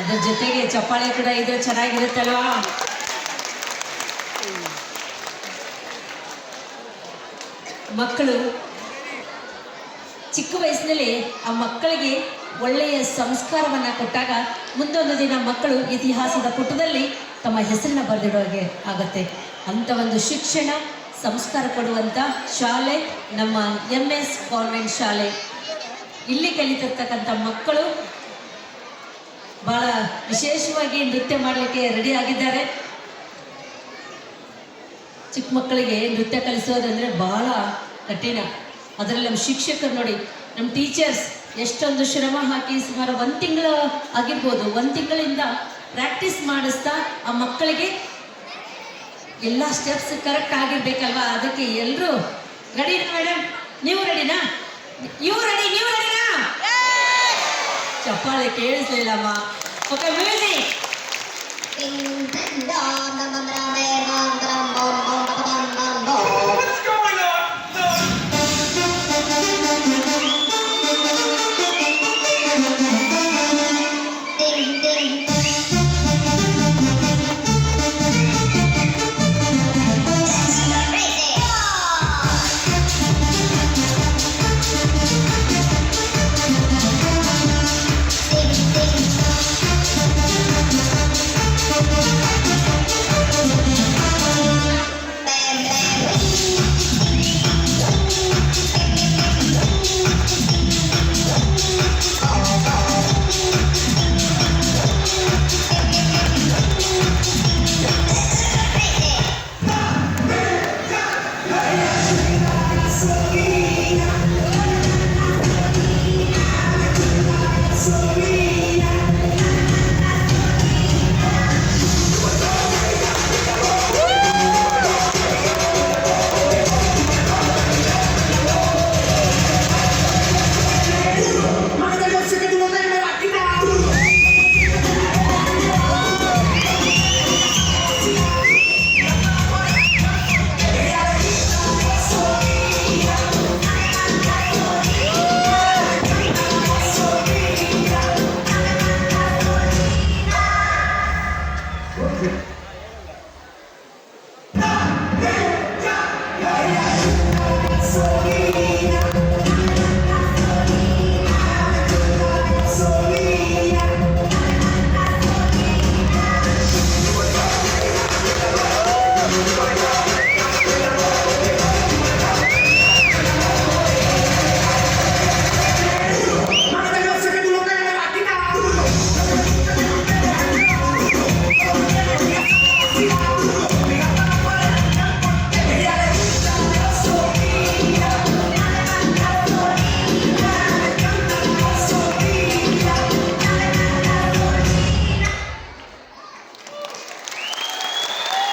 ಅದ್ರ ಜೊತೆಗೆ ಚಪ್ಪಾಳೆ ಕೂಡ ಇದ್ರೆ ಚೆನ್ನಾಗಿರುತ್ತಲ್ವಾ. ಮಕ್ಕಳು ಚಿಕ್ಕ ವಯಸ್ಸಿನಲ್ಲಿ ಆ ಮಕ್ಕಳಿಗೆ ಒಳ್ಳೆಯ ಸಂಸ್ಕಾರವನ್ನು ಕೊಟ್ಟಾಗ ಮುಂದೊಂದು ದಿನ ಮಕ್ಕಳು ಇತಿಹಾಸದ ಪುಟದಲ್ಲಿ ತಮ್ಮ ಹೆಸರನ್ನ ಬರೆದಿಡೋ ಹಾಗೆ ಆಗುತ್ತೆ. ಅಂಥ ಒಂದು ಶಿಕ್ಷಣ ಸಂಸ್ಕಾರ ಕೊಡುವಂಥ ಶಾಲೆ ನಮ್ಮ MS ಕಾನ್ವೆಂಟ್ ಶಾಲೆ. ಇಲ್ಲಿ ಕಲಿತಿರ್ತಕ್ಕಂಥ ಮಕ್ಕಳು ಭಾಳ ವಿಶೇಷವಾಗಿ ನೃತ್ಯ ಮಾಡಲಿಕ್ಕೆ ರೆಡಿ ಆಗಿದ್ದಾರೆ. ಚಿಕ್ಕ ಮಕ್ಕಳಿಗೆ ನೃತ್ಯ ಕಲಿಸೋದಂದರೆ ಭಾಳ ಕಠಿಣ. ಅದರಲ್ಲಿ ನಮ್ಮ ಶಿಕ್ಷಕರು ನೋಡಿ, ನಮ್ಮ ಟೀಚರ್ಸ್ ಎಷ್ಟೊಂದು ಶ್ರಮ ಹಾಕಿ ಸುಮಾರು 1 ತಿಂಗಳು ಆಗಿರ್ಬೋದು, 1 ತಿಂಗಳಿಂದ ಪ್ರಾಕ್ಟೀಸ್ ಮಾಡಿಸ್ತಾ ಆ ಮಕ್ಕಳಿಗೆ ಎಲ್ಲ ಸ್ಟೆಪ್ಸ್ ಕರೆಕ್ಟ್ ಆಗಿರ್ಬೇಕಲ್ವಾ. ಅದಕ್ಕೆ ಎಲ್ಲರೂ ರೆಡಿನಾ ಮೇಡಮ್? ನೀವು ರೆಡಿನಾ? ನೀವು ರೆಡಿನಾ? ಚಪ್ಪಾಳೆ ಕೇಳಿಸ್ಲಿಲ್ಲಮ್ಮ. Okay, music.